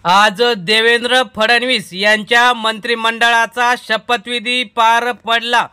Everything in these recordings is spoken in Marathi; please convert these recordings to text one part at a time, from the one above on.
आज देवेंद्र फडणवीस यांच्या मंत्रिमंडळाचा शपथविधी पार पडला।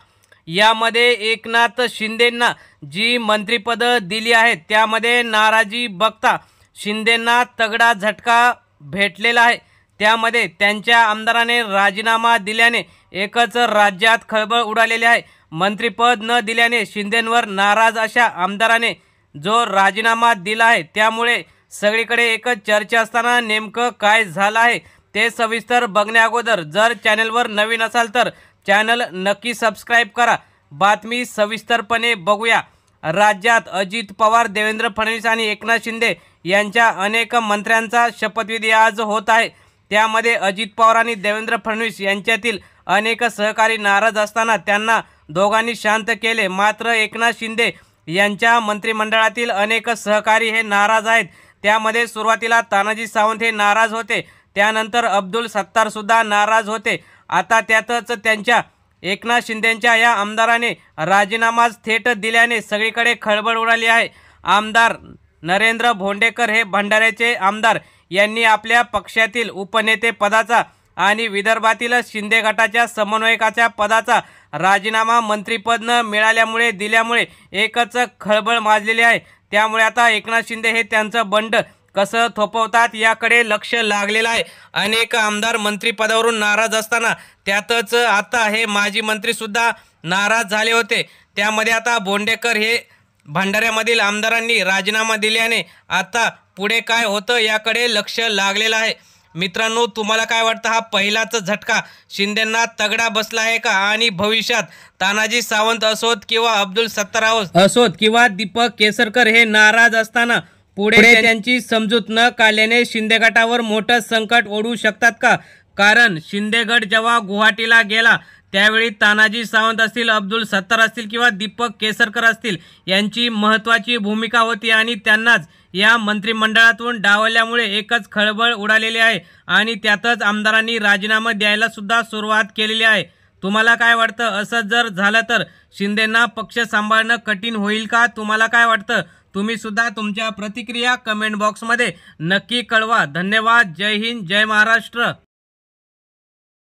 यामध्ये एकनाथ शिंदेंना जी मंत्रिपद दिली आहेत त्यामध्ये नाराजी बघता शिंदेंना तगडा झटका भेटलेला आहे। त्यामध्ये त्यांच्या आमदाराने राजीनामा दिल्याने एकच राज्यात खळबळ उडालेली आहे। मंत्रिपद न दिल्याने शिंदेंवर नाराज अशा आमदाराने जो राजीनामा दिला आहे त्यामुळे सगळीकडे एकच चर्चा असताना नेमकं काय झालं आहे ते सविस्तर बघण्याअगोदर जर चॅनलवर नवीन असाल तर चॅनल नक्की सबस्क्राइब करा। बातमी सविस्तरपणे बघूया। राज्यात अजित पवार, देवेंद्र फडणवीस आणि एकनाथ शिंदे यांच्या अनेक मंत्र्यांचा शपथविधी आज होत आहे। त्यामध्ये अजित पवार आणि देवेंद्र फडणवीस यांच्यातील अनेक सहकारी नाराज असताना त्यांना दोघांनी शांत केले। मात्र एकनाथ शिंदे यांच्या मंत्रिमंडळातील अनेक सहकारी हे नाराज आहेत। त्यामध्ये सुरुवातीला तानाजी सावंत हे नाराज होते, त्यानंतर अब्दुल सत्तार सुद्धा नाराज होते। आता त्यातच त्यांच्या एकनाथ शिंदेंच्या या आमदाराने राजीनामाच थेट दिल्याने सगळीकडे खळबळ उडाली आहे। आमदार नरेंद्र भोंडेकर हे भंडाऱ्याचे आमदार यांनी आपल्या पक्षातील उपनेते पदाचा आणि विदर्भातील शिंदे गटाच्या समन्वयकाच्या पदाचा राजीनामा मंत्रिपद न मिळाल्यामुळे दिल्यामुळे एकच खळबळ माजलेली आहे। त्यामुळे आता एकनाथ शिंदे हे त्यांचं बंड कसं थोपवतात याकडे लक्ष लागलेलं आहे। अनेक आमदार मंत्रिपदावरून नाराज असताना त्यातच आता हे माजी मंत्री सुद्धा नाराज झाले होते। त्यामध्ये आता भोंडेकर हे भंडाऱ्यामधील आमदारांनी राजीनामा दिल्याने आता पुढे काय होतं याकडे लक्ष लागलेलं आहे। मित्रांनो, तुम्हाला काय वाटतं, हा पहिलाच झटका शिंदेंना तगडा बसला आहे का? आणि भविष्यात तानाजी सावंत असोत किंवा अब्दुल सत्तार असोत किंवा दीपक केसरकर हे नाराज असताना पुढे त्यांची समजूत न काढल्याने शिंदे गटावर मोठं संकट ओढू शकतात का? कारण शिंदे गट जेव्हा गुवाहाटीला गेला त्यावेळी तानाजी सावंत असतील, अब्दुल सत्तार असतील किंवा दीपक केसरकर असतील यांची महत्त्वाची भूमिका होती आणि त्यांनाच या मंत्रिमंडळातून डावलल्यामुळे एकच खळबळ उडालेली आहे आणि त्यातच आमदारांनी राजीनामा द्यायला सुद्धा सुरुवात केलेली आहे। तुम्हाला काय वाटतं, असं जर झालं तर शिंदेंना पक्ष सांभाळणं कठीण होईल का? तुम्हाला काय वाटतं? तुम्ही सुद्धा तुमच्या प्रतिक्रिया कमेंट बॉक्समध्ये नक्की कळवा। धन्यवाद। जय हिंद, जय महाराष्ट्र।